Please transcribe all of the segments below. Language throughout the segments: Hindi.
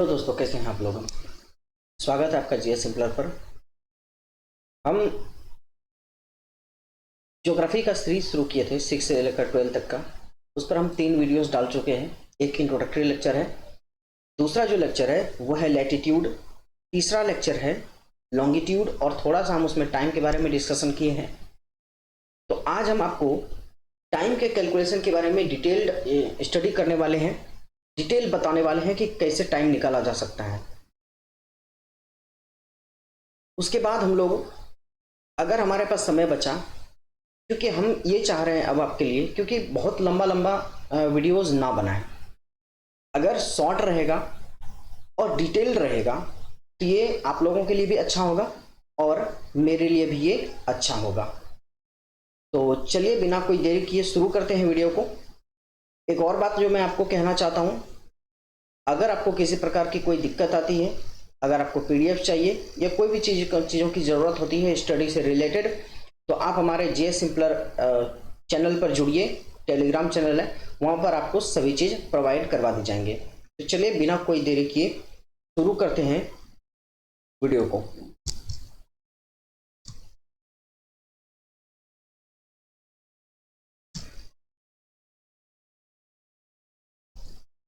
हेलो दोस्तों, कैसे हैं आप लोग। स्वागत है आपका जीएस सिंपलर पर। हम ज्योग्राफी का सीरीज शुरू किए थे 6 से लेकर 12 तक का। उस पर हम 3 वीडियोस डाल चुके हैं। एक इंट्रोडक्टरी लेक्चर है, दूसरा जो लेक्चर है वो है लैटिट्यूड, तीसरा लेक्चर है लॉन्गिट्यूड, और थोड़ा सा हम उसमें टाइम के बारे में डिस्कशन किए हैं। तो आज हम आपको टाइम के कैलकुलेशन के बारे में डिटेल्ड स्टडी करने वाले हैं, डिटेल बताने वाले हैं कि कैसे टाइम निकाला जा सकता है। उसके बाद हम लोग, अगर हमारे पास समय बचा, क्योंकि हम ये चाह रहे हैं अब आपके लिए, क्योंकि बहुत लंबा लंबा वीडियोस ना बनाएं, अगर शॉर्ट रहेगा और डिटेल रहेगा तो ये आप लोगों के लिए भी अच्छा होगा और मेरे लिए भी ये अच्छा होगा। तो चलिए बिना कोई देरी किए शुरू करते हैं वीडियो को। एक और बात जो मैं आपको कहना चाहता हूँ, अगर आपको किसी प्रकार की कोई दिक्कत आती है, अगर आपको पीडीएफ चाहिए या कोई भी चीज़ों की ज़रूरत होती है स्टडी से रिलेटेड, तो आप हमारे जीएस सिंपलर चैनल पर जुड़िए। टेलीग्राम चैनल है, वहाँ पर आपको सभी चीज़ प्रोवाइड करवा दी जाएंगे। तो चलिए बिना कोई देरी किए शुरू करते हैं वीडियो को।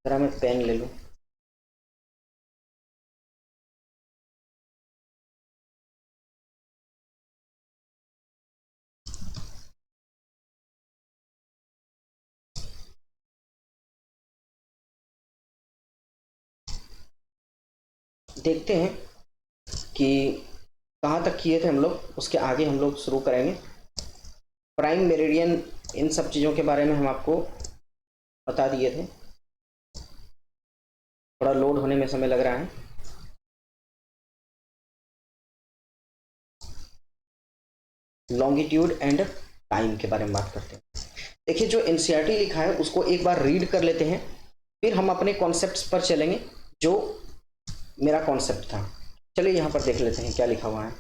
जरा मैं पेन ले लूँ। देखते हैं कि कहाँ तक किए थे हम लोग, उसके आगे हम लोग शुरू करेंगे। प्राइम मेरिडियन, इन सब चीज़ों के बारे में हम आपको बता दिए थे। थोड़ा लोड होने में समय लग रहा है। लॉन्गिट्यूड एंड टाइम के बारे में बात करते हैं। देखिए, जो एनसीईआरटी लिखा है उसको एक बार रीड कर लेते हैं, फिर हम अपने कॉन्सेप्ट्स पर चलेंगे। जो मेरा कॉन्सेप्ट था, चलिए यहाँ पर देख लेते हैं क्या लिखा हुआ है।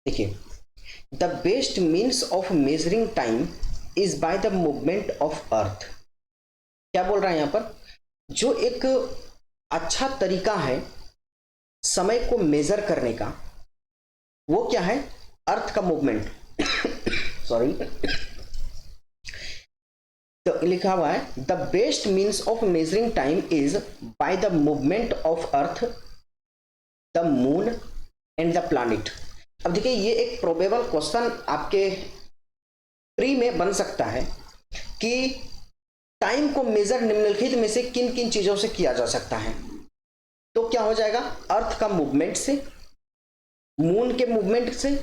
देखिए, the best means of measuring time is by the movement of earth. क्या बोल रहा है यहाँ पर, जो एक अच्छा तरीका है समय को मेजर करने का, वो क्या है, अर्थ का मूवमेंट। सॉरी, तो लिखा हुआ है the best means of measuring time is by the movement of earth, the moon and the planet. अब देखिए, ये एक प्रोबेबल क्वेश्चन आपके प्री में बन सकता है कि टाइम को मेजर निम्नलिखित में से किन किन चीजों से किया जा सकता है। तो क्या हो जाएगा, अर्थ का मूवमेंट से, मून के मूवमेंट से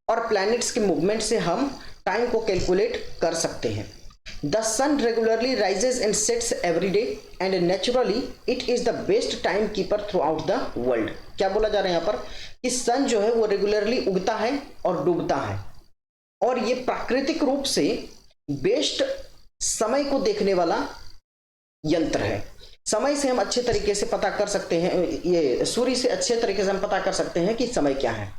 और प्लैनेट्स के मूवमेंट से हम टाइम को कैलकुलेट कर सकते हैं। The sun regularly rises and sets every day and naturally it is the best time keeper throughout the world. क्या बोला जा रहा है यहाँ पर कि सन जो है वो रेगुलरली उगता है और डूबता है, और ये प्राकृतिक रूप से बेस्ट समय को देखने वाला यंत्र है। समय से हम अच्छे तरीके से पता कर सकते हैं, ये सूर्य से अच्छे तरीके से हम पता कर सकते हैं कि समय क्या है।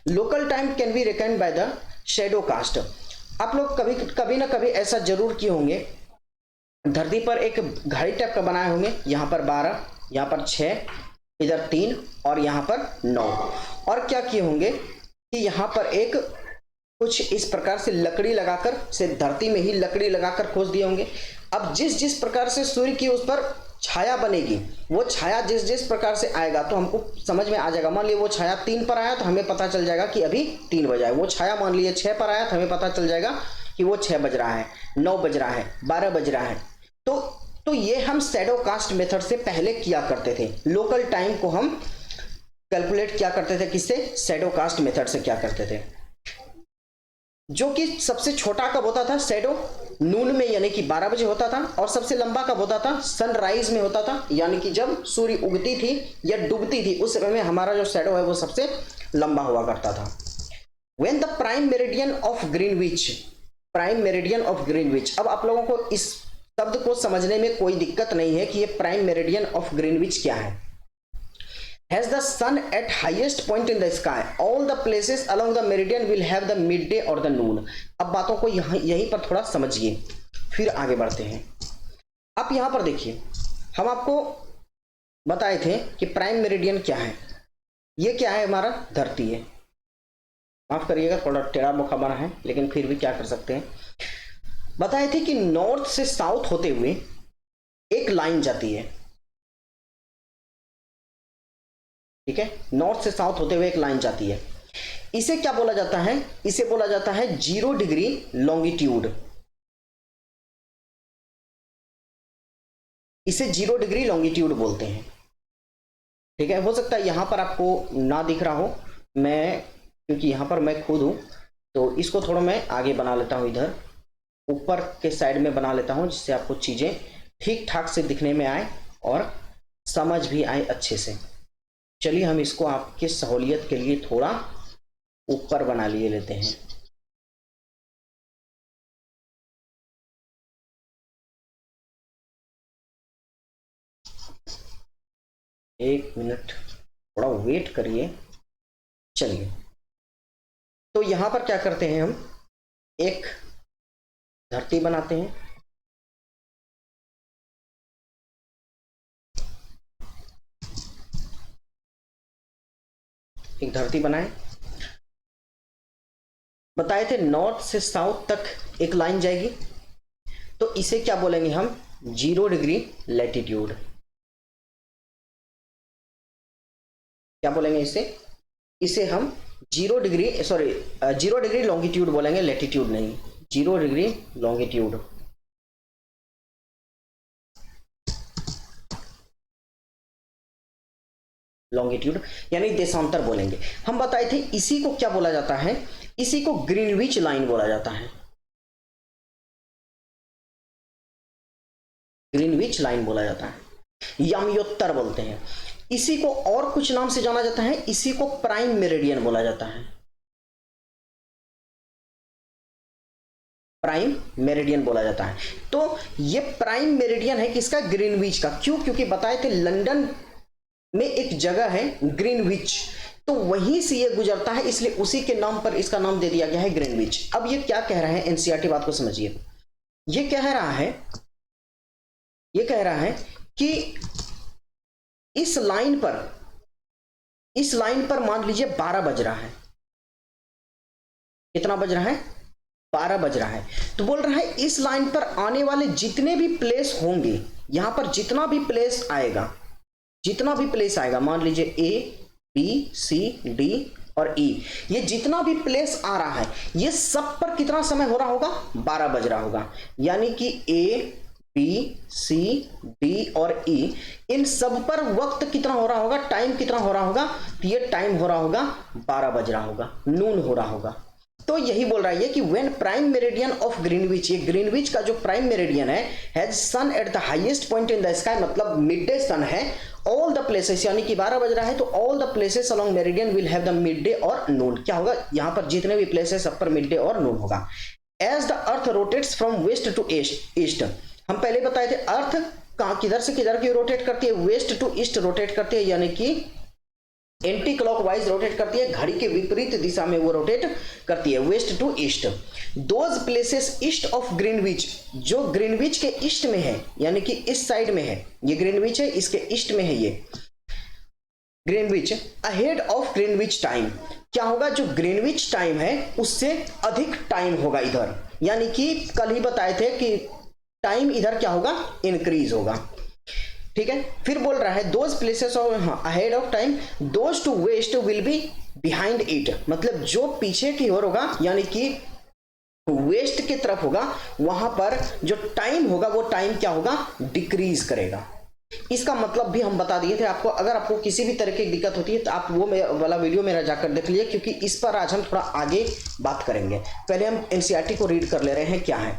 Local time can be reckoned by the shadow cast. आप लोग कभी ना कभी ऐसा जरूर किए होंगे, धरती पर एक घड़ी टाइप का बनाए होंगे, यहाँ पर 12, यहाँ पर 6, इधर 3 और यहाँ पर 9। और क्या किए होंगे कि यहाँ पर एक कुछ इस प्रकार से लकड़ी लगाकर, से धरती में ही लकड़ी लगाकर खोज दिए होंगे। अब जिस जिस प्रकार से सूर्य की उस पर छाया बनेगी, वो छाया जिस जिस प्रकार से आएगा तो हमको समझ में आ जाएगा। मान लिया वो छाया 3 पर आया तो हमें पता चल जाएगा कि अभी 3 बजा है। वो छाया मान लिया 6 पर आया तो हमें पता चल जाएगा कि वो 6 बज रहा है, 9 बज रहा है, 12 बज रहा है। तो ये हम शैडो कास्ट मेथड से पहले किया करते थे। लोकल टाइम को हम कैलकुलेट क्या करते थे, किससे, शैडो कास्ट मेथड से क्या करते थे। जो कि सबसे छोटा कब होता था, शैडो नून में यानी कि 12 बजे होता था, और सबसे लंबा कब होता था, सनराइज में होता था, यानी कि जब सूर्य उगती थी या डूबती थी उस समय में हमारा जो शैडो है वो सबसे लंबा हुआ करता था। When the prime meridian of Greenwich, prime meridian of Greenwich. अब आप लोगों को इस शब्द को समझने में कोई दिक्कत नहीं है कि ये प्राइम मेरिडियन ऑफ ग्रीनविच क्या है। Has the sun at highest point in the sky, all the places along the meridian will have the midday or the noon। अब बातों को यहीं पर थोड़ा समझिए, फिर आगे बढ़ते हैं। अब यहां पर देखिए, हम आपको बताए थे कि प्राइम मेरिडियन क्या है। ये क्या है, हमारा धरती है। माफ करिएगा थोड़ा टेढ़ा बोखा बना है, लेकिन फिर भी क्या कर सकते हैं। बताए थे कि नॉर्थ से साउथ होते हुए एक लाइन जाती है, ठीक है, नॉर्थ से साउथ होते हुए एक लाइन जाती है। इसे क्या बोला जाता है, इसे बोला जाता है 0 डिग्री लॉन्गिट्यूड। इसे 0 डिग्री लॉन्गिट्यूड बोलते हैं, ठीक है। हो सकता है यहां पर आपको ना दिख रहा हो, मैं क्योंकि यहां पर मैं खुद हूं, तो इसको थोड़ा मैं आगे बना लेता हूं, इधर ऊपर के साइड में बना लेता हूं, जिससे आपको चीजें ठीक ठाक से दिखने में आए और समझ भी आए अच्छे से। चलिए हम इसको आपकी सहूलियत के लिए थोड़ा ऊपर बना लिए लेते हैं। एक मिनट थोड़ा वेट करिए। चलिए, तो यहां पर क्या करते हैं, हम एक धरती बनाते हैं। एक धरती बनाए, बताए थे नॉर्थ से साउथ तक एक लाइन जाएगी, तो इसे क्या बोलेंगे हम, 0 डिग्री लैटिट्यूड। क्या बोलेंगे इसे, इसे हम 0 डिग्री 0 डिग्री लॉन्गिट्यूड बोलेंगे, लैटिट्यूड नहीं, 0 डिग्री लॉन्गिट्यूड। लॉन्गिट्यूड यानी देशांतर बोलेंगे हम। बताए थे इसी को क्या बोला जाता है, इसी को ग्रीनविच लाइन बोला जाता है। ग्रीनविच लाइन बोला जाता है, यामियोत्तर बोलते हैं इसी को। और कुछ नाम से जाना जाता है, इसी को प्राइम मेरिडियन बोला जाता है। प्राइम मेरिडियन बोला जाता है। तो ये प्राइम मेरिडियन है किसका, ग्रीनविच का। क्यों, क्योंकि बताए थे लंदन में एक जगह है ग्रीनविच, तो वहीं से ये गुजरता है, इसलिए उसी के नाम पर इसका नाम दे दिया गया है ग्रीनविच। अब ये क्या कह रहा है, एनसीईआरटी बात को समझिए। ये कह रहा है, ये कह रहा है कि इस लाइन पर मान लीजिए 12 बज रहा है। कितना बज रहा है, 12 बज रहा है। तो बोल रहा है इस लाइन पर आने वाले जितने भी प्लेस होंगे, यहां पर जितना भी प्लेस आएगा, जितना भी प्लेस आएगा, मान लीजिए ए बी सी डी और ई, ये जितना भी प्लेस आ रहा है, ये सब पर कितना समय हो रहा होगा, 12 बज रहा होगा। यानी कि ए बी सी डी और ई, इन सब पर वक्त कितना हो रहा होगा, टाइम कितना हो रहा होगा, तो ये टाइम हो रहा होगा 12 बज रहा होगा, नून हो रहा होगा। तो यही बोल रहा है कि when prime meridian of Greenwich, ये ग्रीनविच का जो प्राइम मेरिडियन है, has sun at the highest point in the sky, मतलब मिड डे सन है, ऑल द प्लेसेस, यानी कि 12 बज रहा है तो all the places along meridian will have the mid day और नून। क्या होगा, यहां पर जितने भी प्लेसेस सब पर मिड डे और नून होगा। As the earth rotates from west to east, हम पहले बताए थे अर्थ कहां किधर से किधर की रोटेट करती है, वेस्ट टू ईस्ट रोटेट करती है, यानी कि एंटी क्लॉकवाइज रोटेट करती है, घड़ी के विपरीत दिशा में वो रोटेट करती है, west to east. Those places east of Greenwich, जो ग्रीनविच के ईस्ट में है, यानी कि इस साइड में है, ये ग्रीनविच है, इसके ईस्ट में है ये Greenwich, ahead of Greenwich time. क्या होगा, जो ग्रीनविच टाइम है उससे अधिक टाइम होगा इधर, यानी कि कल ही बताए थे कि टाइम इधर क्या होगा, इंक्रीज होगा। ठीक है, फिर बोल रहा है those places of ahead of time, those to west will be behind it, मतलब जो पीछे की ओर होगा, यानी कि वेस्ट की तरफ होगा, वहां पर जो टाइम होगा वो टाइम क्या होगा, डिक्रीज करेगा। इसका मतलब भी हम बता दिए थे आपको। अगर आपको किसी भी तरह की दिक्कत होती है तो आप वो वाला वीडियो मेरा जाकर देख लीजिए, क्योंकि इस पर आज हम थोड़ा आगे बात करेंगे। पहले हम एनसीईआरटी को रीड कर ले रहे हैं, क्या है।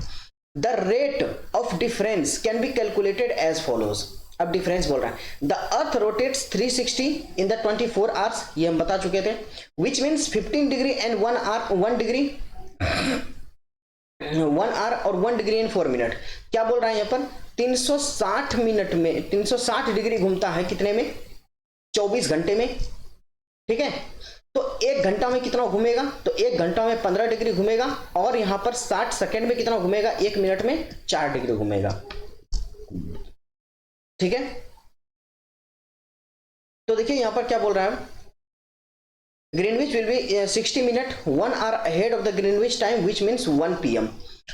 The rate of difference can be calculated as follows. अब डिफरेंस बोल रहा है, the earth rotates 360 in the 24 hours, ये हम बता चुके थे, which means 15 degree and 1 hour 1 degree 1 hour और 1 डिग्री एंड 4 मिनट। क्या बोल रहा है यहाँ पर, 360 मिनट में 360 डिग्री घूमता है, कितने में, 24 घंटे में। ठीक है, तो 1 घंटा में कितना घूमेगा, तो 1 घंटा में 15 डिग्री घूमेगा, और यहां पर 60 सेकंड में कितना घूमेगा, 1 मिनट में 4 डिग्री घूमेगा। ठीक है, तो देखिए यहां पर क्या बोल रहा है, Greenwich will be 60 minute 1 hour ahead of the Greenwich time which means 1 PM।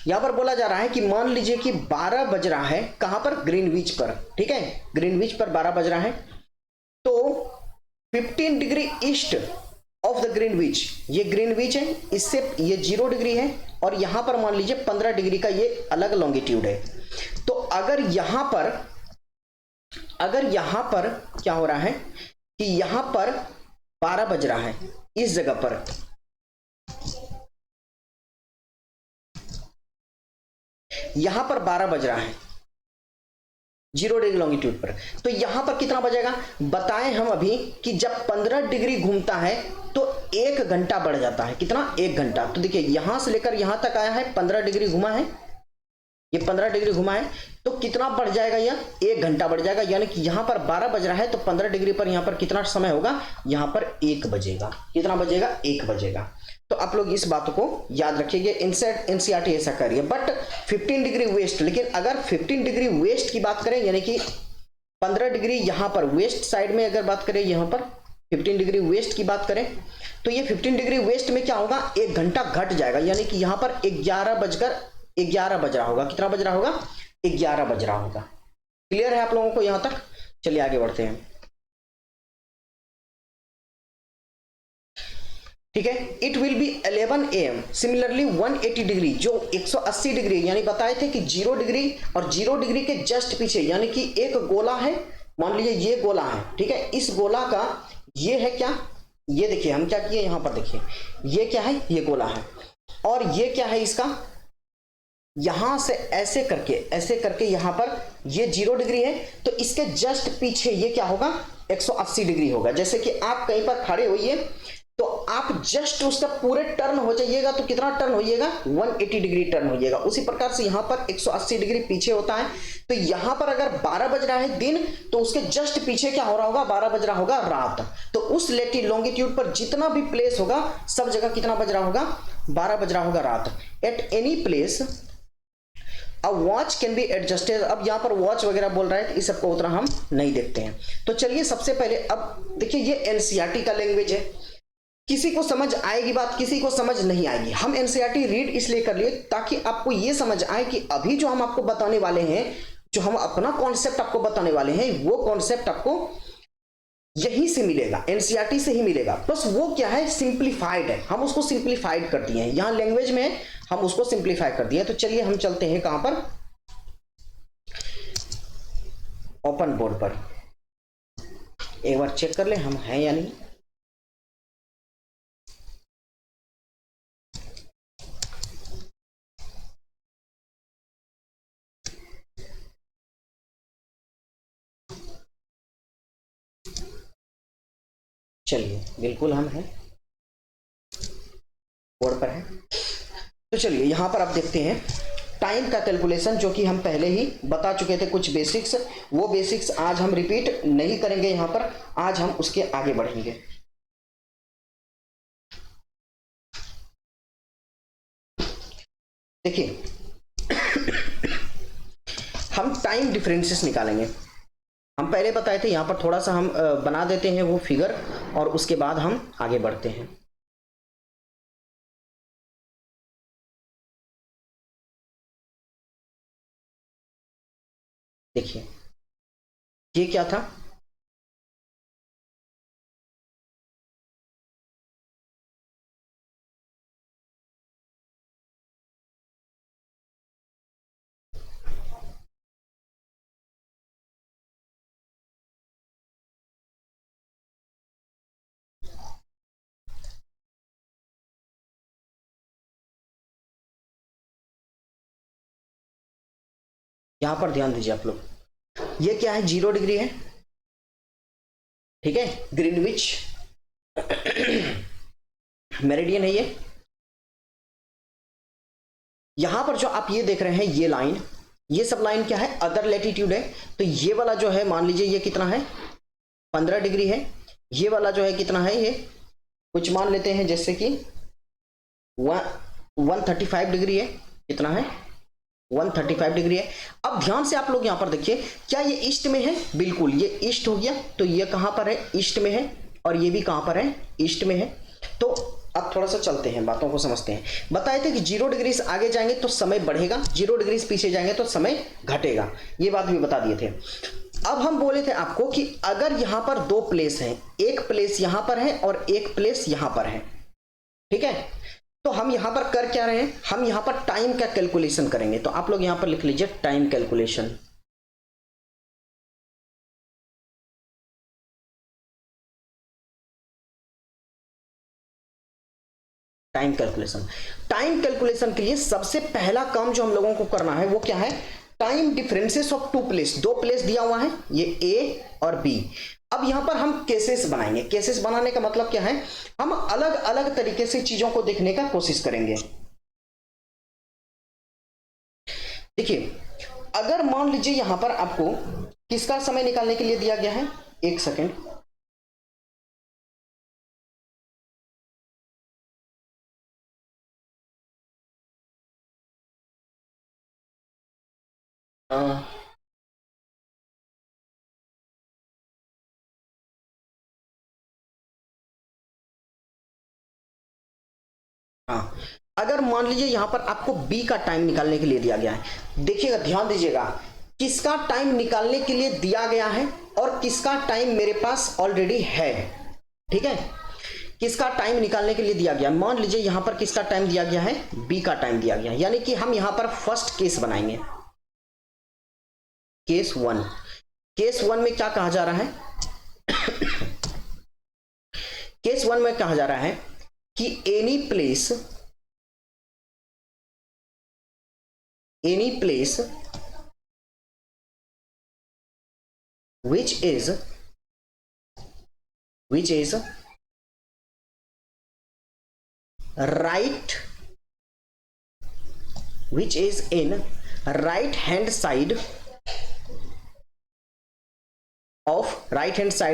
यहां पर बोला जा रहा है कि मान लीजिए कि 12 बज रहा है, कहां पर, ग्रीनविच पर, ठीक है, ग्रीनविच पर 12 बज रहा है, तो 15 degree east of the Greenwich, ये ग्रीनविच है, इससे ये 0 डिग्री है, और यहां पर मान लीजिए 15 डिग्री का ये अलग लॉन्गिट्यूड है। तो अगर यहां पर क्या हो रहा है कि यहां पर 12 बज रहा है, इस जगह पर यहां पर 12 बज रहा है 0 डिग्री लॉन्गिट्यूड पर, तो यहां पर कितना बजेगा, बताएं हम अभी कि जब 15 डिग्री घूमता है तो 1 घंटा बढ़ जाता है, कितना, 1 घंटा। तो देखिए यहां से लेकर यहां तक आया है, 15 डिग्री घुमा है, ये 15 डिग्री घुमा है, तो कितना बढ़ जाएगा, यह 1 घंटा बढ़ जाएगा, यानी कि यहां पर 12 बज रहा है तो 15 डिग्री पर यहां पर कितना समय होगा, यहां पर 1 बजेगा, कितना बजेगा, 1 बजेगा। तो आप लोग इस बात को याद रखिए, एनसीईआरटी ऐसा कर रही है, बट 15 डिग्री वेस्ट, लेकिन अगर 15 डिग्री वेस्ट की बात करें, यानी कि 15 डिग्री यहां पर वेस्ट साइड में अगर बात करें, यहां पर 15 डिग्री वेस्ट की बात करें, तो ये 15 डिग्री वेस्ट में क्या होगा, 1 घंटा घट जाएगा, यानी कि यहां पर 11 बज रहा होगा, कितना बज रहा होगा, 11 बज रहा होगा। क्लियर है आप लोगों को यहां तक? चलिए आगे बढ़ते हैं, ठीक है। It will be 11 AM similarly 180 degree, जो 180 डिग्री, यानी बताए थे कि 0 डिग्री और 0 डिग्री के जस्ट पीछे, यानी कि एक गोला है, मान लीजिए ये गोला है, ठीक है, इस गोला का ये है क्या, ये देखिए हम क्या किए यहां पर, देखिए ये क्या है, ये गोला है, और ये क्या है इसका, यहां से ऐसे करके यहां पर ये 0 डिग्री है, तो इसके जस्ट पीछे ये क्या होगा, 180 डिग्री होगा। जैसे कि आप कहीं पर खड़े होइए तो आप जस्ट उसका पूरे टर्न हो जाइएगा, तो कितना टर्न होइएगा, 180 डिग्री टर्न होइएगा। उसी प्रकार से यहां पर 180 डिग्री पीछे होता है, तो यहां पर अगर 12 बज रहा है दिन, तो उसके जस्ट पीछे क्या हो रहा होगा, 12 बज रहा होगा रात। तो उस लॉन्गिट्यूड पर जितना भी प्लेस होगा, सब जगह कितना बज रहा होगा, 12 बज रहा होगा रात। At any place a watch can be adjusted. अब यहां पर वॉच वगैरह बोल रहा है, इस सबको उतना हम नहीं देखते हैं। तो चलिए सबसे पहले अब देखिए, ये एनसीईआरटी का लैंग्वेज है, किसी को समझ आएगी बात, किसी को समझ नहीं आएगी। हम एनसीईआरटी रीड इसलिए कर लिए ताकि आपको ये समझ आए कि अभी जो हम आपको बताने वाले हैं, जो हम अपना कॉन्सेप्ट आपको बताने वाले हैं, वो कॉन्सेप्ट आपको यहीं से मिलेगा, एनसीईआरटी से ही मिलेगा। प्लस वो क्या है, सिंप्लीफाइड है, हम उसको सिंप्लीफाइड कर दिए हैं, यहां लैंग्वेज में हम उसको सिंप्लीफाई कर दिए। तो चलिए हम चलते हैं कहां पर, ओपन बोर्ड पर, एक बार चेक कर ले हम हैं या नहीं। चलिए बिल्कुल हम हैं, बोर्ड पर है। तो चलिए यहां पर आप देखते हैं टाइम का कैलकुलेशन, जो कि हम पहले ही बता चुके थे कुछ बेसिक्स, वो बेसिक्स आज हम रिपीट नहीं करेंगे यहां पर, आज हम उसके आगे बढ़ेंगे। देखिए हम टाइम डिफरेंसेस निकालेंगे। हम पहले बताए थे, यहां पर थोड़ा सा हम बना देते हैं वो फिगर, और उसके बाद हम आगे बढ़ते हैं। देखिए ये क्या था, यहां पर ध्यान दीजिए आप लोग, ये क्या है, 0 डिग्री है, ठीक है, ग्रीनविच मेरिडियन है ये। यहां पर जो आप ये देख रहे हैं, ये लाइन, ये सब लाइन क्या है, अदर लैटिट्यूड है। तो ये वाला जो है, मान लीजिए ये कितना है, 15 डिग्री है। ये वाला जो है कितना है, ये कुछ मान लेते हैं जैसे कि 135 डिग्री है, कितना है, 135 डिग्री है। अब ध्यान से आप लोग यहां पर देखिए, क्या ये ईस्ट में है? बिल्कुल, ये ईस्ट हो गया। तो ये कहां पर है? ईस्ट में है। और ये भी कहां पर है? ईस्ट में है। तो अब थोड़ा सा चलते हैं, बातों को समझते हैं। बताए थे कि 0 डिग्री आगे जाएंगे तो समय बढ़ेगा, 0 डिग्री पीछे जाएंगे तो समय घटेगा, ये बात भी बता दिए थे। अब हम बोले थे आपको कि अगर यहां पर दो प्लेस हैं, एक प्लेस यहां पर है और एक प्लेस यहां पर है, ठीक है, तो हम यहां पर कर क्या रहे हैं? हम यहां पर टाइम का कैलकुलेशन करेंगे। तो आप लोग यहां पर लिख लीजिए time calculation. Time calculation, time calculation के लिए सबसे पहला काम जो हम लोगों को करना है वो क्या है? Time differences of two place. दो प्लेस दिया हुआ है, ये ए और बी। अब यहां पर हम केसेस बनाएंगे। केसेस बनाने का मतलब क्या है? हम अलग अलग तरीके से चीजों को देखने का कोशिश करेंगे। देखिए, अगर मान लीजिए यहां पर आपको किसका समय निकालने के लिए दिया गया है, एक सेकेंड, हाँ, अगर मान लीजिए यहां पर आपको बी का टाइम निकालने के लिए दिया गया है, देखिएगा, ध्यान दीजिएगा, किसका टाइम निकालने के लिए दिया गया है और किसका टाइम मेरे पास ऑलरेडी है, ठीक है, किसका टाइम निकालने के लिए दिया गया। मान लीजिए यहां पर किसका टाइम दिया गया है? बी का टाइम दिया गया है। यानी कि हम यहां पर फर्स्ट केस बनाएंगे, केस वन। केस वन में क्या कहा जा रहा है? केस वन में कहा जा रहा है कि any place which is right, which is in right hand side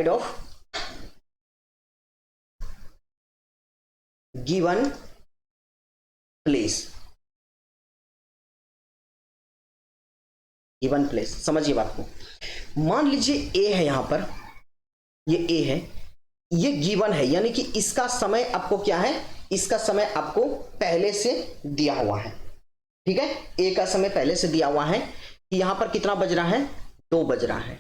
of given place। Given place, समझिए बात को। मान लीजिए ए है, यहां पर ये ए है, ये गिवन है, यानी कि इसका समय आपको क्या है? इसका समय आपको पहले से दिया हुआ है, ठीक है, ए का समय पहले से दिया हुआ है कि यहां पर कितना बज रहा है? 2 बज रहा है।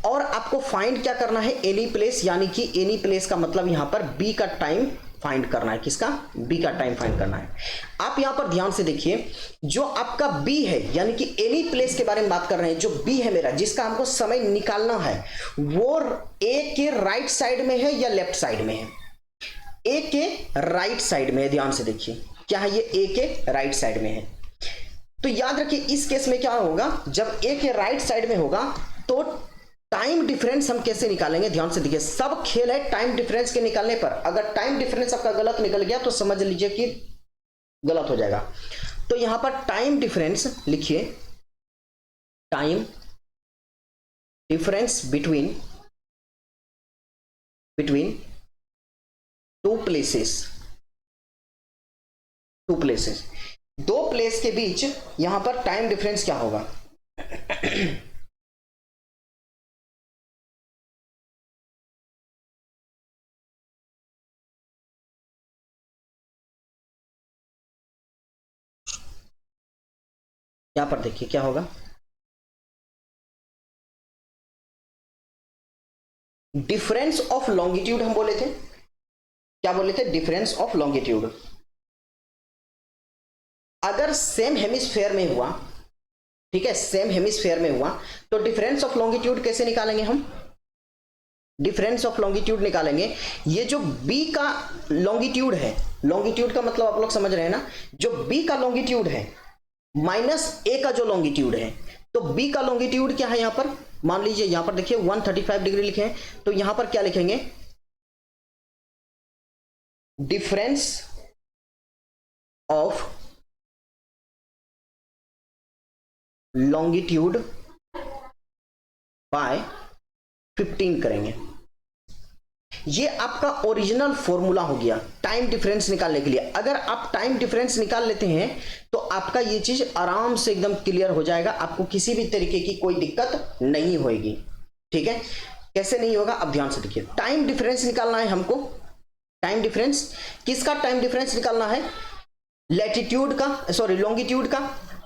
और आपको फाइंड क्या करना है? एनी प्लेस, यानी कि एनी प्लेस का मतलब यहां पर बी का टाइम फाइंड करना है। किसका? बी का टाइम फाइंड करना है। आप यहां पर ध्यान से देखिए, जो आपका बी है, यानी कि एनी प्लेस के बारे में बात कर रहे हैं, जो बी है मेरा, जिसका हमको समय निकालना है, वो ए के राइट साइड में है या लेफ्ट साइड में है? ए के राइट साइड में है। ध्यान से देखिए, क्या है? ये ए के राइट साइड में है। तो याद रखिए, इस केस में क्या होगा? जब ए के राइट साइड में होगा तो टाइम डिफरेंस हम कैसे निकालेंगे? ध्यान से देखिए, सब खेल है टाइम डिफरेंस के निकालने पर। अगर टाइम डिफरेंस आपका गलत निकल गया तो समझ लीजिए कि गलत हो जाएगा। तो यहां पर टाइम डिफरेंस लिखिए, time difference between two places, दो प्लेस के बीच यहां पर टाइम डिफरेंस क्या होगा? यहां पर देखिए क्या होगा? डिफरेंस ऑफ लॉन्गिट्यूड हम बोले थे। क्या बोले थे? Difference of longitude. अगर सेम हेमिस्फेयर में हुआ, ठीक है, सेम हेमिस्फेयर में हुआ, तो डिफरेंस ऑफ लॉन्गिट्यूड कैसे निकालेंगे हम? डिफरेंस ऑफ लॉन्गिट्यूड निकालेंगे, ये जो बी का लॉन्गिट्यूड है, लॉन्गिट्यूड का मतलब आप लोग समझ रहे हैं ना, जो बी का लॉन्गिट्यूड है माइनस ए का जो लॉन्गिट्यूड है, तो बी का लॉन्गिट्यूड क्या है? यहां पर मान लीजिए, यहां पर देखिए 135 डिग्री लिखे हैं, तो यहां पर क्या लिखेंगे? डिफरेंस ऑफ लॉन्गिट्यूड बाय 15 करेंगे। ये आपका ओरिजिनल फॉर्मूला हो गया टाइम डिफरेंस निकालने के लिए। अगर आप टाइम डिफरेंस निकाल लेते हैं तो आपका ये चीज आराम से एकदम क्लियर हो जाएगा, आपको किसी भी तरीके की कोई दिक्कत नहीं होगी। ठीक है, कैसे नहीं होगा अब ध्यान से देखिए। टाइम डिफरेंस निकालना है हमको। टाइम डिफरेंस किसका? टाइम डिफरेंस निकालना है लैटिट्यूड का, सॉरी लॉन्गिट्यूड का।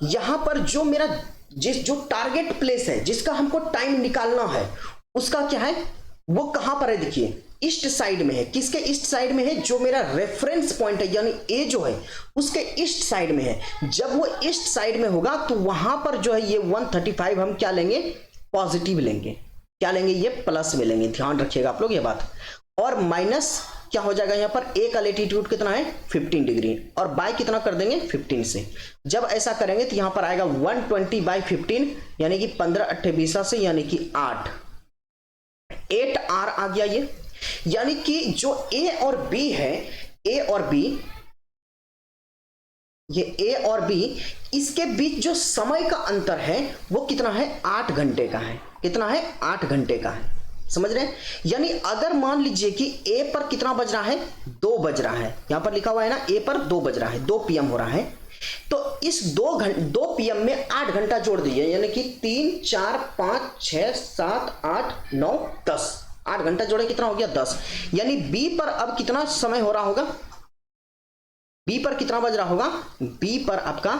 यहां पर जो मेरा जो टारगेट प्लेस है जिसका हमको टाइम निकालना है उसका क्या है, वो कहां पर है? देखिए ईस्ट साइड में है। किसके ईस्ट साइड में है? जो मेरा रेफरेंस पॉइंट है यानी ए जो है उसके ईस्ट साइड में है। जब वो ईस्ट साइड में होगा तो वहां पर जो है ये 135 हम क्या लेंगे? पॉजिटिव लेंगे। क्या लेंगे? ये प्लस में लेंगे, ध्यान रखिएगा आप लोग ये बात। और माइनस क्या हो जाएगा यहाँ पर? ए का लैटिट्यूड कितना है? 15 डिग्री, और बाय कितना कर देंगे? 15 से। जब ऐसा करेंगे तो यहाँ पर आएगा 120 बाई 15 यानी कि 15 अट्ठे 20 से यानी कि 8 आर आ गया ये। यानी कि जो ए और बी है, ए और बी, ये ए और बी, इसके बीच जो समय का अंतर है वो कितना है? 8 घंटे का है। कितना है? 8 घंटे का है। समझ रहे हैं? यानी अगर मान लीजिए कि ए पर कितना बज रहा है? 2 बज रहा है, यहां पर लिखा हुआ है ना, ए पर 2 बज रहा है, 2 पीएम हो रहा है। तो इस 2 पीएम में 8 घंटा जोड़ दीजिए, यानी कि 3 4 5 6 7 8 9 10, 8 घंटा जोड़े कितना हो गया? 10। यानी बी पर अब कितना समय हो रहा होगा? बी पर कितना बज रहा होगा? बी पर आपका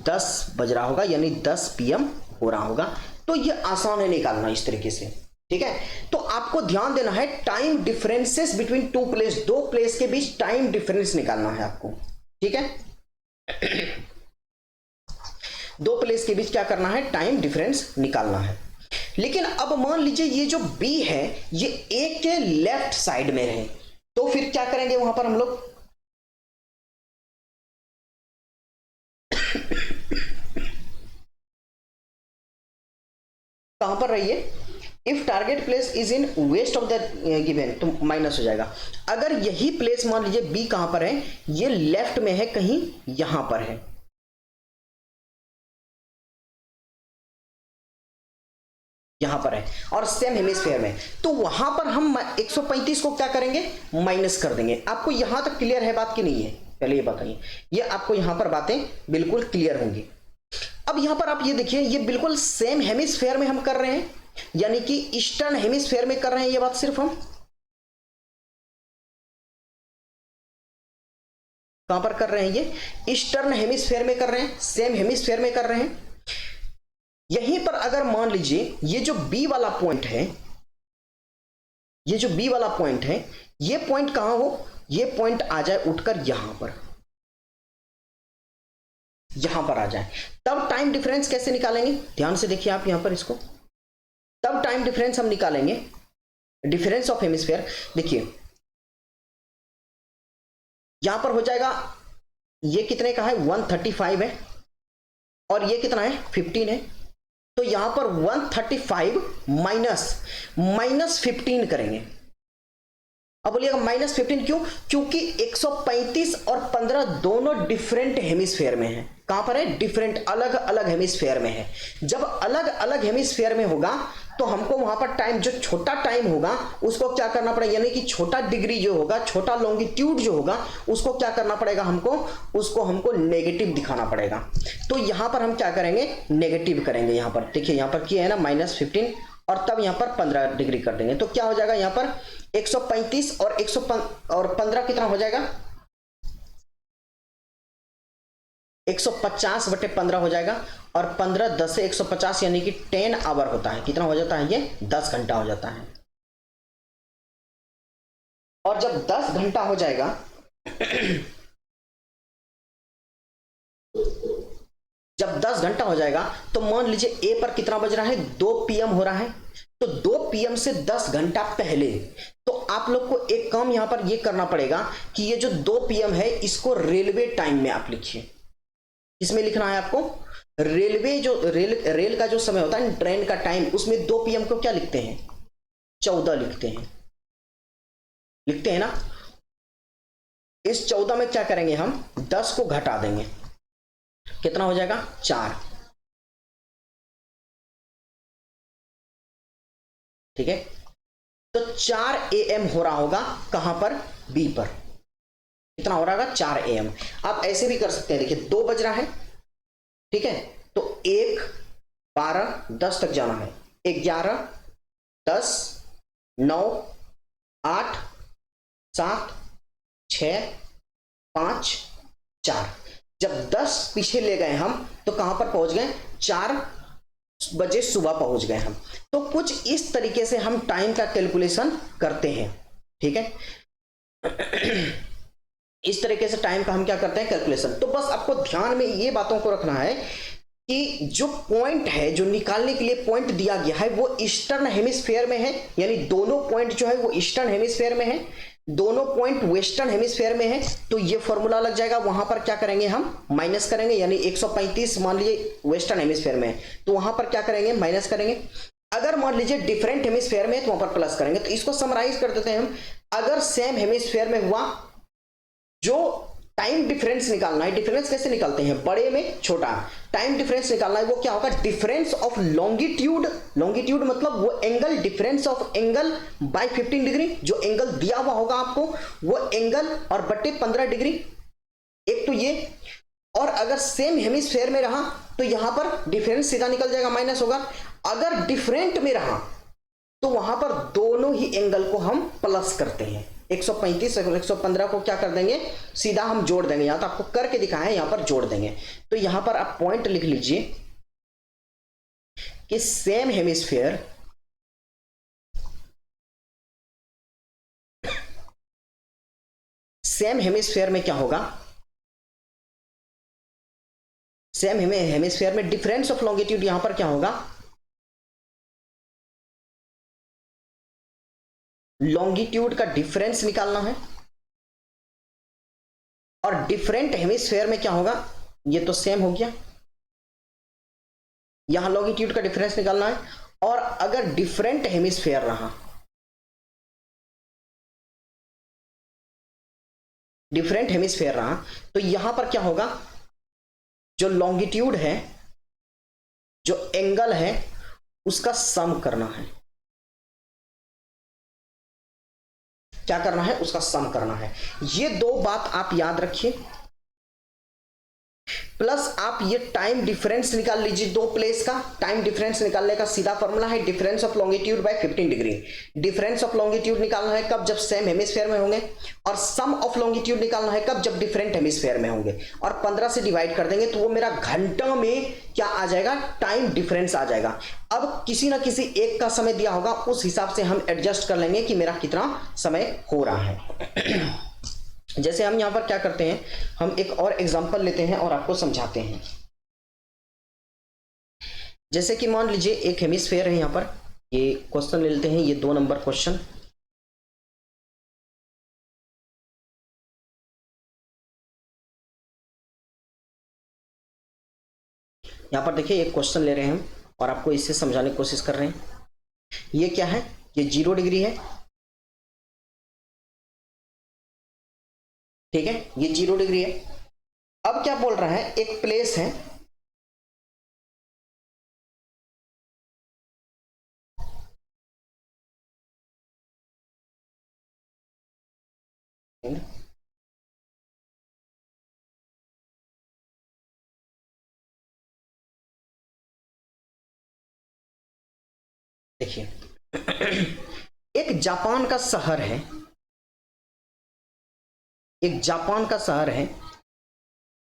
10 बज रहा होगा, यानी 10 पीएम हो रहा होगा। तो ये आसान है निकालना इस तरीके से। ठीक है, तो आपको ध्यान देना है time differences between two place, दो प्लेस के बीच टाइम डिफरेंस निकालना है आपको। ठीक है, दो प्लेस के बीच क्या करना है? टाइम डिफरेंस निकालना है। लेकिन अब मान लीजिए ये जो बी है ये ए के लेफ्ट साइड में है, तो फिर क्या करेंगे वहां पर हम लोग? कहां पर रहिए? If target place is in west of the given, तो माइनस हो जाएगा। अगर यही प्लेस मान लीजिए बी कहां पर है? ये लेफ्ट में है, कहीं यहां पर है, यहां पर है, और सेम हेमिस्फीयर में, तो वहां पर हम 135 को क्या करेंगे? माइनस कर देंगे। आपको यहां तक क्लियर है बात की नहीं है? पहले ये बताइए, ये आपको यहां पर बातें बिल्कुल क्लियर होंगी। अब यहां पर आप ये देखिए, ये बिल्कुल सेम हेमिस्फीयर में हम कर रहे हैं, यानी कि ईस्टर्न हेमिस्फीयर में कर रहे हैं। ये बात सिर्फ हम कहां पर कर रहे हैं? ये ईस्टर्न हेमिस्फीयर में कर रहे हैं, सेम हेमिस्फीयर में कर रहे हैं। यहीं पर अगर मान लीजिए ये जो बी वाला पॉइंट है, ये जो बी वाला पॉइंट है, ये पॉइंट कहां हो? ये पॉइंट आ जाए उठकर यहां पर, यहां पर आ जाए, तब टाइम डिफरेंस कैसे निकालेंगे? ध्यान से देखिए आप यहां पर इसको, तब टाइम डिफरेंस हम निकालेंगे, डिफरेंस ऑफ हेमिस्फीयर। देखिए यहां पर हो जाएगा, ये कितने का है? 135 है, और ये कितना है? 15 है। तो यहां पर 135 माइनस 15 करेंगे। अब बोलिएगा -15 क्यों? क्योंकि 135 और 15 दोनों डिफरेंट हेमिस्फीयर में है। कहां पर है? डिफरेंट, अलग अलग हेमिस्फीयर में है। जब अलग अलग हेमिस्फीयर में होगा तो हमको वहां पर टाइम, जो छोटा टाइम होगा उसको क्या करना पड़ेगा? यानी कि छोटा डिग्री जो होगा, छोटा लॉन्गिट्यूड जो होगा, उसको क्या करना पड़ेगा हमको? उसको हमको नेगेटिव दिखाना पड़ेगा। तो यहां पर हम क्या करेंगे? नेगेटिव करेंगे। यहां पर देखिए, यहां पर किया है ना -15, और तब यहां पर 15 डिग्री कर देंगे। तो क्या हो जाएगा? यहां पर 135 और 15 कितना हो जाएगा? 150/15 हो जाएगा, और 15 10 से 150 यानी कि 10 आवर होता है। कितना हो जाता है? ये 10 घंटा हो जाता है। और जब 10 घंटा हो जाएगा जब 10 घंटा हो जाएगा तो मान लीजिए ए पर कितना बज रहा है? 2 पीएम हो रहा है। तो 2 पीएम से 10 घंटा पहले, तो आप लोग को एक काम यहां पर ये करना पड़ेगा कि ये जो 2 पीएम है इसको रेलवे टाइम में आप लिखिए। इसमें लिखना है आपको रेलवे, जो रेल का जो समय होता है, ट्रेन का टाइम, उसमें 2 पीएम को क्या लिखते हैं? 14 लिखते हैं, लिखते हैं ना। इस 14 में क्या करेंगे हम? 10 को घटा देंगे, कितना हो जाएगा? 4। ठीक है, तो 4 AM हो रहा होगा कहां पर, बी पर। कितना हो रहा होगा, 4 AM। आप ऐसे भी कर सकते हैं, देखिए 2 बज रहा है, ठीक है, तो 1, 12, 10 तक जाना है, 11, 10, 9, 8, 7, 6, 5, 4। जब 10 पीछे ले गए हम तो कहां पर पहुंच गए, 4 बजे सुबह पहुंच गए हम। तो कुछ इस तरीके से हम टाइम का कैलकुलेशन करते हैं, ठीक है। इस तरीके से टाइम का हम क्या करते हैं, कैलकुलेशन। तो बस आपको ध्यान में ये बातों को रखना है कि जो पॉइंट है, जो निकालने के लिए पॉइंट दिया गया है, वो ईस्टर्न हेमिस्फीयर में है, यानी दोनों पॉइंट जो है वो ईस्टर्न हेमिस्फीयर में है, दोनों पॉइंट वेस्टर्न हेमिस्फीयर में है। तो ये फॉर्मूला लग जाएगा, वहां पर क्या करेंगे हम, माइनस करेंगे, यानी 135 मान लीजिए वेस्टर्न हेमिस्फीयर में है, तो वहां पर क्या करेंगे, माइनस करेंगे। अगर मान लीजिए डिफरेंट हेमिस्फीयर में है तो वहां पर प्लस करेंगे। तो इसको समराइज कर देते हैं हम। अगर सेम हेमिस्फीयर में हुआ, जो टाइम डिफरेंस निकालना है, डिफरेंस कैसे निकालते हैं, बड़े में छोटा टाइम डिफरेंस निकालना है, वो क्या होगा, डिफरेंस ऑफ लॉन्गिट्यूड। लॉन्गिट्यूड मतलब वो angle, difference of angle by 15 degree, जो एंगल दिया हुआ होगा आपको वो एंगल, और बट्टे 15 डिग्री, एक तो ये। और अगर सेम हेमिस्फीयर में रहा तो यहां पर डिफरेंस सीधा निकल जाएगा, माइनस होगा। अगर डिफरेंट में रहा तो वहां पर दोनों ही एंगल को हम प्लस करते हैं। 135 और 115 को क्या कर देंगे, सीधा हम जोड़ देंगे। यहां तो आपको करके दिखाया है, यहां पर जोड़ देंगे। तो यहां पर आप पॉइंट लिख लीजिए कि सेम हेमिस्फीयर में क्या होगा, सेम हेमिस्फीयर में डिफरेंस ऑफ लॉन्गिट्यूड यहां पर क्या होगा, लॉन्गिट्यूड का डिफरेंस निकालना है। और डिफरेंट हेमिस्फीयर में क्या होगा, ये तो सेम हो गया, यहां लॉन्गिट्यूड का डिफरेंस निकालना है। और अगर डिफरेंट हेमिस्फीयर रहा, डिफरेंट हेमिस्फीयर रहा, तो यहां पर क्या होगा, जो लॉन्गिट्यूड है, जो एंगल है, उसका सम करना है। क्या करना है, उसका सम करना है। ये 2 बात आप याद रखिए। प्लस आप ये टाइम डिफरेंस निकाल लीजिए, 2 प्लेस का टाइम डिफरेंस निकालने का सीधा फॉर्मूला है difference of longitude by 15 degree. Difference of longitude निकालना है कब, जब सेम हेमिस्फीयर में होंगे। और सम ऑफ लॉन्गिट्यूड निकालना है कब, जब डिफरेंट हेमिस्फीयर में होंगे। और 15 से डिवाइड कर देंगे तो वो मेरा घंटों में क्या आ जाएगा, टाइम डिफरेंस आ जाएगा। अब किसी ना किसी एक का समय दिया होगा, उस हिसाब से हम एडजस्ट कर लेंगे कि मेरा कितना समय हो रहा है। जैसे हम यहां पर क्या करते हैं, हम एक और एग्जांपल लेते हैं और आपको समझाते हैं। जैसे कि मान लीजिए एक हेमिस्फीयर है, यहां पर ये क्वेश्चन ले लेते हैं, ये 2 नंबर क्वेश्चन। यहां पर देखिए एक क्वेश्चन ले रहे हैं हम और आपको इसे समझाने की कोशिश कर रहे हैं। ये क्या है, ये 0 डिग्री है, ठीक है, ये 0 डिग्री है। अब क्या बोल रहा है, एक प्लेस है, देखिए एक जापान का शहर है, एक जापान का शहर है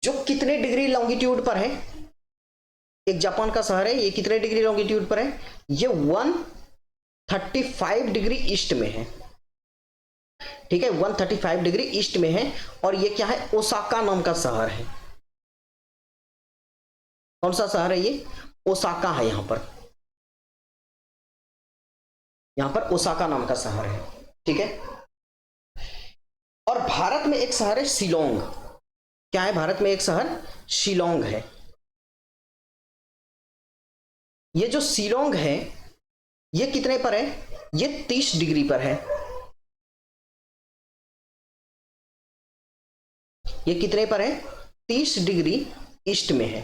जो कितने डिग्री लॉन्गिट्यूड पर है, एक जापान का शहर है, ये कितने डिग्री लॉन्गिट्यूड पर है, ये 135 डिग्री ईस्ट में है, ठीक है, 135 डिग्री ईस्ट में है। और ये क्या है, ओसाका नाम का शहर है। कौन सा शहर है ये, ओसाका है। यहां पर ओसाका नाम का शहर है, ठीक है। और भारत में एक शहर है शिलोंग। क्या है, भारत में एक शहर शिलोंग है। ये जो शिलोंग है ये कितने पर है, ये 30 डिग्री पर है। ये कितने पर है, 30 डिग्री ईस्ट में है,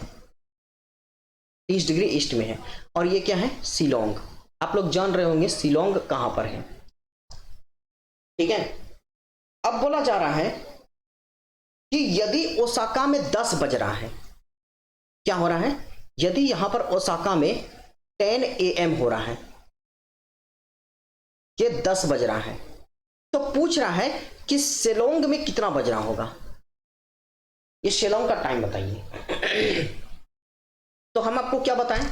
30 डिग्री ईस्ट में है। और ये क्या है, शिलोंग। आप लोग जान रहे होंगे शिलोंग कहां पर है। ठीक है, अब बोला जा रहा है कि यदि ओसाका में 10 बज रहा है, क्या हो रहा है, यदि यहां पर ओसाका में 10 AM हो रहा है, ये 10 बज रहा है, तो पूछ रहा है कि शिलोंग में कितना बज रहा होगा, ये शिलोंग का टाइम बताइए। तो हम आपको क्या बताएं,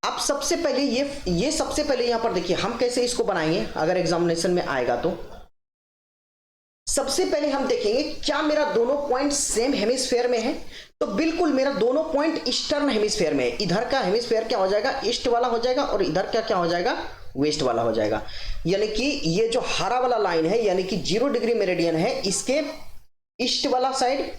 आप सबसे पहले ये सबसे पहले यहां पर देखिए हम कैसे इसको बनाएंगे, अगर एग्जामिनेशन में आएगा तो सबसे पहले हम देखेंगे क्या मेरा दोनों पॉइंट सेम हेमिस्फेयर में है, तो बिल्कुल मेरा दोनों पॉइंट ईस्टर्न हेमिस्फेयर में है। इधर का हेमिस्फेयर क्या हो जाएगा, ईस्ट वाला हो जाएगा, और इधर का क्या हो जाएगा, वेस्ट वाला हो जाएगा। यानी कि ये जो हरा वाला लाइन है, यानी कि 0 डिग्री मेरिडियन है, इसके ईस्ट वाला साइड,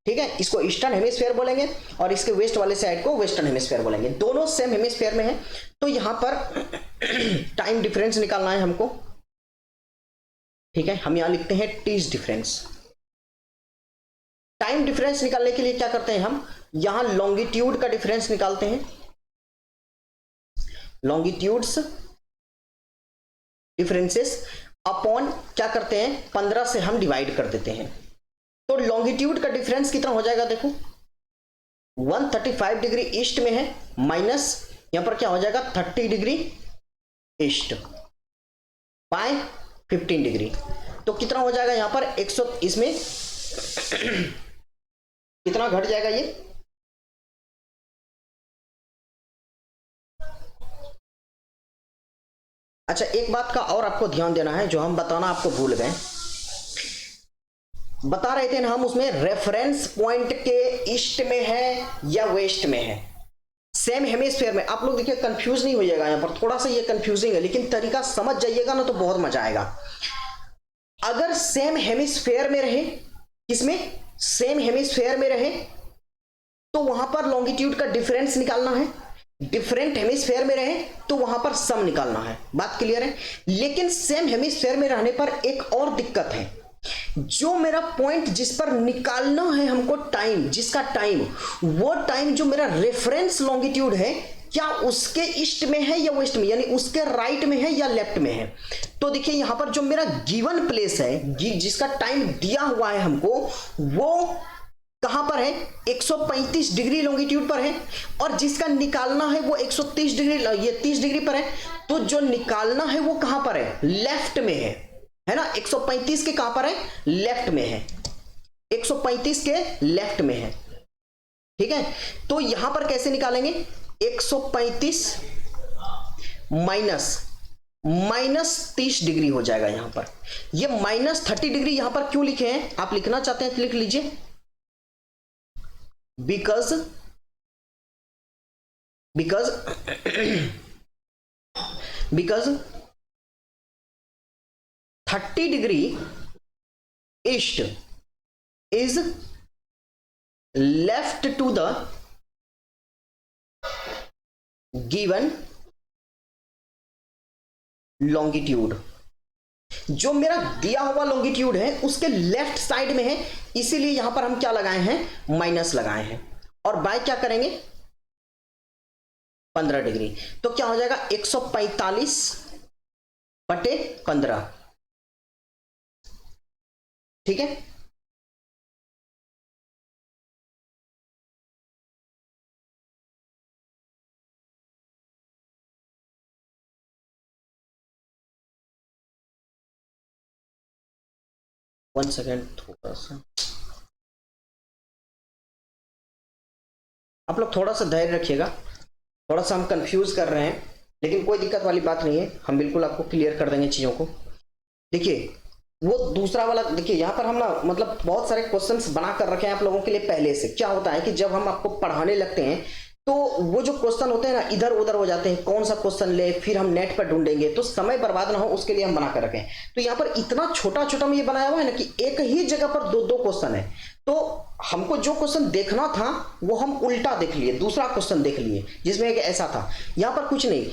ठीक है, इसको ईस्टर्न हेमिस्फेयर बोलेंगे, और इसके वेस्ट वाले साइड को वेस्टर्न हेमिस्फेयर बोलेंगे। दोनों सेम हेमिस्फेयर में है, तो यहां पर टाइम डिफरेंस निकालना है हमको, ठीक है, हम यहां लिखते हैं टीज डिफरेंस। टाइम डिफरेंस निकालने के लिए क्या करते हैं, हम यहां लॉन्गिट्यूड का डिफरेंस निकालते हैं, लॉन्गिट्यूड्स डिफरेंसेस अपॉन क्या करते हैं, 15 से हम डिवाइड कर देते हैं। तो लॉन्गिट्यूड का डिफरेंस कितना हो जाएगा, देखो 135 डिग्री ईस्ट में है, माइनस यहां पर क्या हो जाएगा 30 डिग्री ईस्ट बाय 15 डिग्री, तो कितना हो जाएगा यहां पर 100, इसमें कितना घट जाएगा ये, अच्छा एक बात का और आपको ध्यान देना है, जो हम बताना आपको भूल गए, बता रहे थे ना हम उसमें रेफरेंस पॉइंट के ईस्ट में है या वेस्ट में है, सेम हेमिस्फेयर में। आप लोग देखिए कंफ्यूज नहीं होइएगा, यहां पर थोड़ा सा ये कंफ्यूजिंग है, लेकिन तरीका समझ जाइएगा ना तो बहुत मजा आएगा। अगर सेम हेमिस्फेयर में रहे, किसमें, सेम हेमिस्फेयर में रहे, तो वहां पर लॉन्गिट्यूड का डिफरेंस निकालना है, डिफरेंट हेमिस्फेयर में रहे तो वहां पर सम निकालना है, बात क्लियर है। लेकिन सेम हेमिस्फेयर में रहने पर एक और दिक्कत है, जो मेरा पॉइंट जिस पर निकालना है हमको टाइम, जिसका टाइम, वो टाइम जो मेरा रेफरेंस लॉन्गिट्यूड है, क्या उसके ईस्ट में है या वेस्ट में, यानी उसके राइट में है या लेफ्ट में है। तो देखिए यहां पर जो मेरा गिवन प्लेस है, जिसका टाइम दिया हुआ है हमको, वो कहां पर है, 135 डिग्री लॉन्गिट्यूड पर है, और जिसका निकालना है वो 130 डिग्री, ये 30 डिग्री पर है। तो जो निकालना है वो कहां पर है, लेफ्ट में है ना, 135 के कहां पर है, लेफ्ट में है, 135 के लेफ्ट में है, ठीक है। तो यहां पर कैसे निकालेंगे, 135 माइनस 30 डिग्री हो जाएगा यहां पर। ये माइनस 30 डिग्री यहां पर क्यों लिखे हैं, आप लिखना चाहते हैं तो लिख लीजिए, because 30 degree east is left to the given longitude, जो मेरा दिया हुआ लॉन्गिट्यूड है उसके लेफ्ट साइड में है, इसीलिए यहां पर हम क्या लगाए हैं, माइनस लगाए हैं, और बाय क्या करेंगे 15 डिग्री, तो क्या हो जाएगा 145 बटे 15, ठीक है। वन सेकेंड, थोड़ा सा आप लोग थोड़ा सा धैर्य रखिएगा, थोड़ा सा हम कंफ्यूज कर रहे हैं, लेकिन कोई दिक्कत वाली बात नहीं है, हम बिल्कुल आपको क्लियर कर देंगे चीजों को। देखिए वो दूसरा वाला, देखिए यहाँ पर हम ना मतलब बहुत सारे क्वेश्चंस बना कर रखे हैं आप लोगों के लिए पहले से। क्या होता है कि जब हम आपको पढ़ाने लगते हैं तो वो जो क्वेश्चन होते हैं ना इधर उधर हो जाते हैं, कौन सा क्वेश्चन ले, फिर हम नेट पर ढूंढेंगे, तो समय बर्बाद ना हो उसके लिए हम बना कर रखें। तो यहाँ पर इतना छोटा छोटा में ये बनाया हुआ है ना कि एक ही जगह पर दो दो क्वेश्चन है, तो हमको जो क्वेश्चन देखना था वो हम उल्टा देख लिए, दूसरा क्वेश्चन देख लिए जिसमें एक ऐसा था। यहाँ पर कुछ नहीं,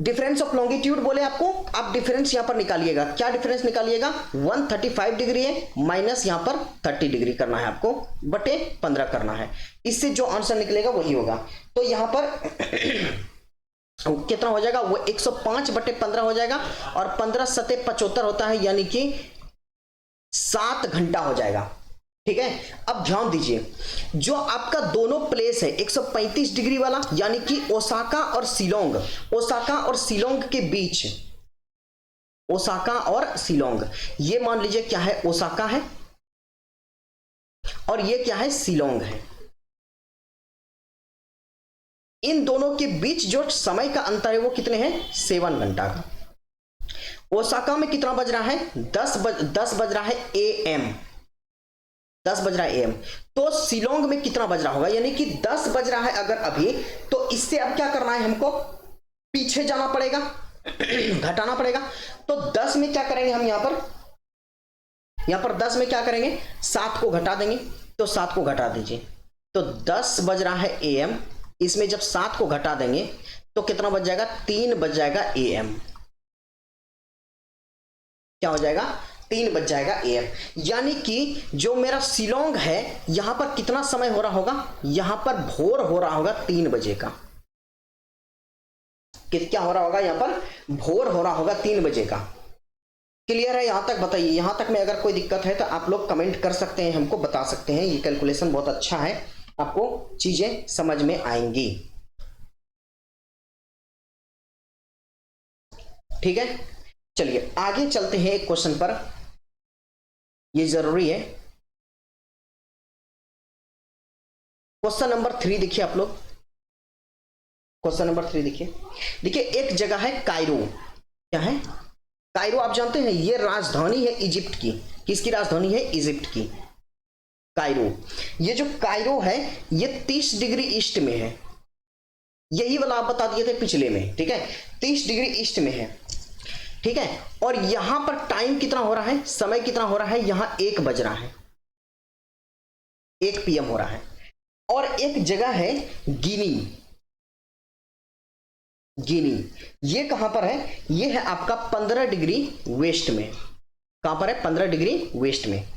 डिफरेंस ऑफ लॉन्गिट्यूड बोले आपको, आप डिफरेंस यहां पर निकालिएगा, क्या डिफरेंस निकालिएगा, 135 डिग्री है, माइनस यहां पर 30 डिग्री करना है आपको, बटे 15 करना है, इससे जो आंसर निकलेगा वही होगा। तो यहां पर कितना हो जाएगा, वो 105/15 हो जाएगा, और 15 सते 75 होता है, यानी कि 7 घंटा हो जाएगा। ठीक है, अब ध्यान दीजिए, जो आपका दोनों प्लेस है 135 डिग्री वाला, यानी कि ओसाका और शिलोंग, ओसाका और शिलोंग के बीच, ओसाका और शिलोंग, ये मान लीजिए क्या है, ओसाका है और ये क्या है, शिलोंग है। इन दोनों के बीच जो समय का अंतर है वो कितने हैं, 7 घंटा का। ओसाका में कितना बज रहा है, 10 बज रहा है AM, 10 बज रहा है AM। तो शिलोंग में कितना बज रहा होगा, यानी कि 10 बज रहा है अगर अभी, तो इससे अब क्या करना है, हमको पीछे जाना पड़ेगा, घटाना पड़ेगा। तो 10 में क्या करेंगे हम, यहां पर 10 में क्या करेंगे, 7 को घटा देंगे, तो 7 को घटा दीजिए, तो 10 बज रहा है AM, इसमें जब 7 को घटा देंगे तो कितना बज जाएगा, 3 बज जाएगा AM। क्या हो जाएगा, 3 बज जाएगा AM। यानी कि जो मेरा शिलोंग है, यहां पर कितना समय हो रहा होगा, यहां पर भोर हो रहा होगा 3 बजे का। क्या हो रहा होगा, यहां पर भोर हो रहा होगा 3 बजे का। क्लियर है, यहां तक बताइए। यहां तक में अगर कोई दिक्कत है तो आप लोग कमेंट कर सकते हैं, हमको बता सकते हैं। ये कैलकुलेशन बहुत अच्छा है, आपको चीजें समझ में आएंगी। ठीक है, चलिए आगे चलते हैं एक क्वेश्चन पर, ये जरूरी है। क्वेश्चन नंबर 3 देखिए आप लोग, क्वेश्चन नंबर 3 देखिए, एक जगह है कायरो। क्या है, कायरो आप जानते हैं, ये राजधानी है इजिप्ट की। किसकी राजधानी है, इजिप्ट की, कायरो। ये जो कायरो है ये 30 डिग्री ईस्ट में है, यही वाला आप बता दिए थे पिछले में। ठीक है, 30 डिग्री ईस्ट में है। ठीक है, और यहां पर टाइम कितना हो रहा है, समय कितना हो रहा है, यहां 1 बज रहा है, 1 PM हो रहा है। और एक जगह है गिनी, ये कहां पर है, ये है आपका 15 डिग्री वेस्ट में। कहां पर है, 15 डिग्री वेस्ट में।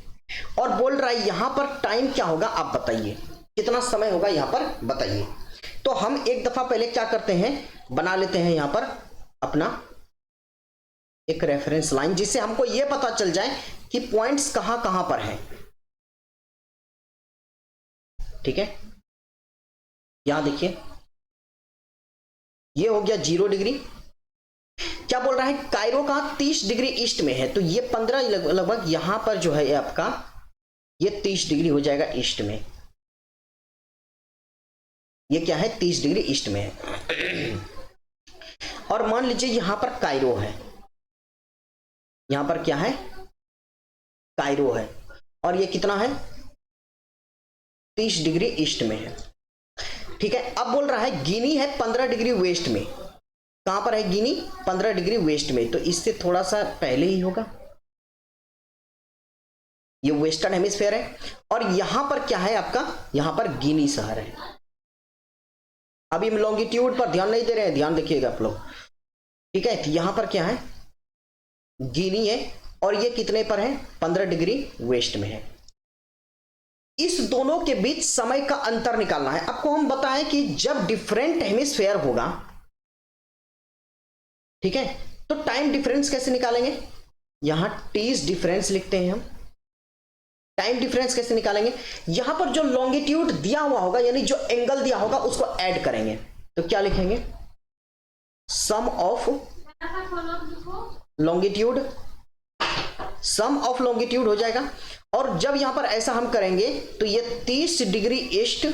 और बोल रहा है यहां पर टाइम क्या होगा, आप बताइए कितना समय होगा यहां पर, बताइए। तो हम एक दफा पहले क्या करते हैं, बना लेते हैं यहां पर अपना एक रेफरेंस लाइन, जिससे हमको यह पता चल जाए कि पॉइंट्स कहां कहां पर हैं। ठीक है, यहां देखिए, ये हो गया 0 डिग्री। क्या बोल रहा है, कायरो का 30 डिग्री ईस्ट में है, तो ये 15 लगभग यहां पर जो है आपका, ये 30 डिग्री हो जाएगा ईस्ट में। ये क्या है, 30 डिग्री ईस्ट में है। और मान लीजिए यहां पर कायरो है, यहां पर क्या है, कायरो है, और ये कितना है, 30 डिग्री ईस्ट में है। ठीक है, अब बोल रहा है गिनी है 15 डिग्री वेस्ट में। कहां पर है गिनी, 15 डिग्री वेस्ट में, तो इससे थोड़ा सा पहले ही होगा, ये वेस्टर्न हेमिस्फीयर है। और यहां पर क्या है आपका, यहां पर गिनी शहर है। अभी हम लॉन्गिट्यूड पर ध्यान नहीं दे रहे हैं, ध्यान देखिएगा आप लोग। ठीक है, तो यहां पर क्या है, गिनी है, और ये कितने पर है, 15 डिग्री वेस्ट में है। इस दोनों के बीच समय का अंतर निकालना है। आपको हम बताएं कि जब डिफरेंट हेमिस्फीयर होगा, ठीक है, तो टाइम डिफरेंस कैसे निकालेंगे, यहां टीज डिफरेंस लिखते हैं हम। टाइम डिफरेंस कैसे निकालेंगे, यहां पर जो लॉन्गिट्यूड दिया हुआ होगा, यानी जो एंगल दिया होगा उसको ऐड करेंगे, तो क्या लिखेंगे, sum of longitude, sum of longitude हो जाएगा। और जब यहां पर ऐसा हम करेंगे तो ये 30 डिग्री ईस्ट,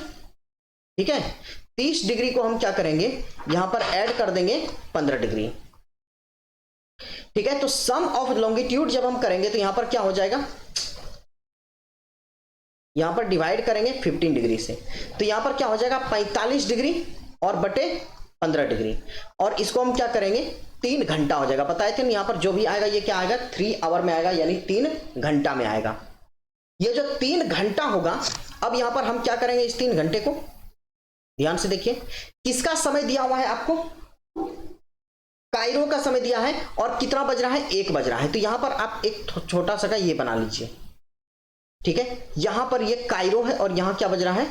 ठीक है, 30 डिग्री को हम क्या करेंगे, यहां पर ऐड कर देंगे 15 डिग्री। ठीक है, तो सम ऑफ लॉन्गिट्यूड जब हम करेंगे तो यहां पर क्या हो जाएगा, यहां पर डिवाइड करेंगे 15 डिग्री से, तो यहां पर क्या हो जाएगा, 45 डिग्री और बटे 15 डिग्री। और इसको हम क्या करेंगे, 3 घंटा हो जाएगा। बताए थे यहां पर जो भी आएगा ये क्या आएगा, 3 आवर में आएगा, यानी 3 घंटा में आएगा। ये जो 3 घंटा होगा, अब यहां पर हम क्या करेंगे, इस 3 घंटे को ध्यान से देखिए, किसका समय दिया हुआ है आपको, कायरो का समय दिया है, और कितना बज रहा है, 1 बज रहा है। तो यहां पर आप एक छोटा सा का ये बना लीजिए। ठीक है, यहां पर ये कायरो है और यहां क्या बज रहा है,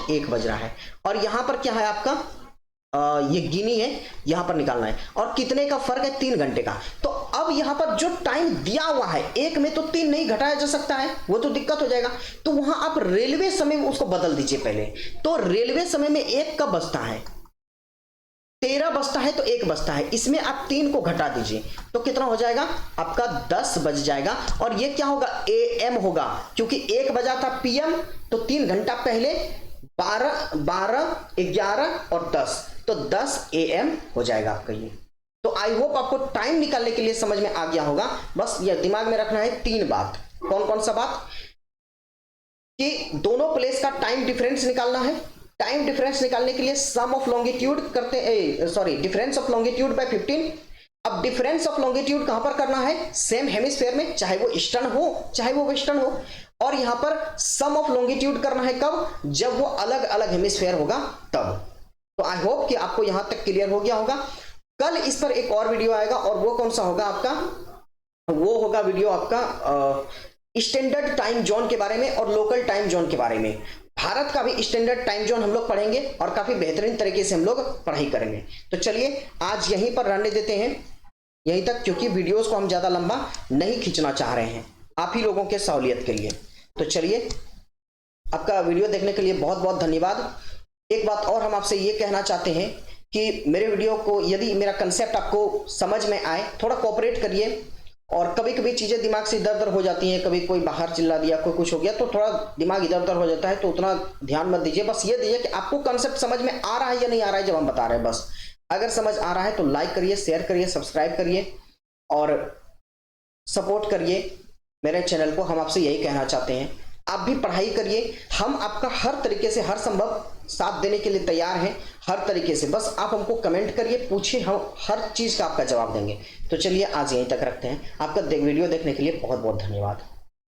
1 बज रहा है। और यहां पर क्या है आपका ये गिनी है, यहां पर निकालना है। और कितने का फर्क है? 3 घंटे का। तो अब यहां पर जो टाइम दिया हुआ है, एक में तो 3 नहीं घटाया जा सकता है, वो तो दिक्कत हो जाएगा। तो वहां आप रेलवे समय में उसको बदल दीजिए पहले। तो रेलवे समय में 1 कब बजता है? 13 बजता है, तो 1 बजता है, इसमें आप 3 को घटा दीजिए तो कितना हो जाएगा आपका? 10 बज जाएगा। और ये क्या होगा? AM होगा, क्योंकि 1 बजा था PM, तो 3 घंटा पहले 12, 11 और 10, तो 10 AM हो जाएगा आपका ये। तो आई होप आपको टाइम निकालने के लिए समझ में आ गया होगा। बस ये दिमाग में रखना है 3 बात। कौन कौन सा बात? कि दोनों प्लेस का टाइम डिफरेंस निकालना है। टाइम डिफरेंस निकालने के लिए सम ऑफ लॉन्गिट्यूड करते हैं, डिफरेंस ऑफ लॉन्गिट्यूड बाय 15। अब डिफरेंस ऑफ लॉन्गिट्यूड कहां पर करना है? सेम हेमिस्फेयर में, चाहे वो ईस्टर्न हो चाहे वो वेस्टर्न हो। और यहां पर सम ऑफ लॉन्गिट्यूड करना है कब? जब वो अलग अलग हेमिस्फेयर होगा तब। तो आई होप कि आपको यहां तक क्लियर हो गया होगा। कल इस पर एक और वीडियो आएगा, और वो कौन सा होगा आपका? वो होगा वीडियो आपका स्टैंडर्ड टाइम जोन के बारे में और लोकल टाइम जोन के बारे में। भारत का भी स्टैंडर्ड टाइम जोन हम लोग पढ़ेंगे और काफी बेहतरीन तरीके से हम लोग पढ़ाई करेंगे। तो चलिए आज यहीं पर रहने देते हैं, यहीं तक, क्योंकि वीडियोस को हम ज्यादा लंबा नहीं खींचना चाह रहे हैं आप ही लोगों के सहूलियत के लिए। तो चलिए, आपका वीडियो देखने के लिए बहुत बहुत धन्यवाद। एक बात और हम आपसे ये कहना चाहते हैं कि मेरे वीडियो को, यदि मेरा कंसेप्ट आपको समझ में आए, थोड़ा कोऑपरेट करिए। और कभी कभी चीजें दिमाग से इधर उधर हो जाती हैं, कभी कोई बाहर चिल्ला दिया, कोई कुछ हो गया, तो थोड़ा दिमाग इधर उधर हो जाता है, तो उतना ध्यान मत दीजिए। बस ये दीजिए कि आपको कंसेप्ट समझ में आ रहा है या नहीं आ रहा है जब हम बता रहे हैं। बस अगर समझ आ रहा है तो लाइक करिए, शेयर करिए, सब्सक्राइब करिए और सपोर्ट करिए मेरे चैनल को। हम आपसे यही कहना चाहते हैं, आप भी पढ़ाई करिए। हम आपका हर तरीके से, हर संभव साथ देने के लिए तैयार हैं, हर तरीके से। बस आप हमको कमेंट करिए, पूछिए, हम हर चीज का आपका जवाब देंगे। तो चलिए आज यहीं तक रखते हैं। आपका वीडियो देखने के लिए बहुत बहुत धन्यवाद।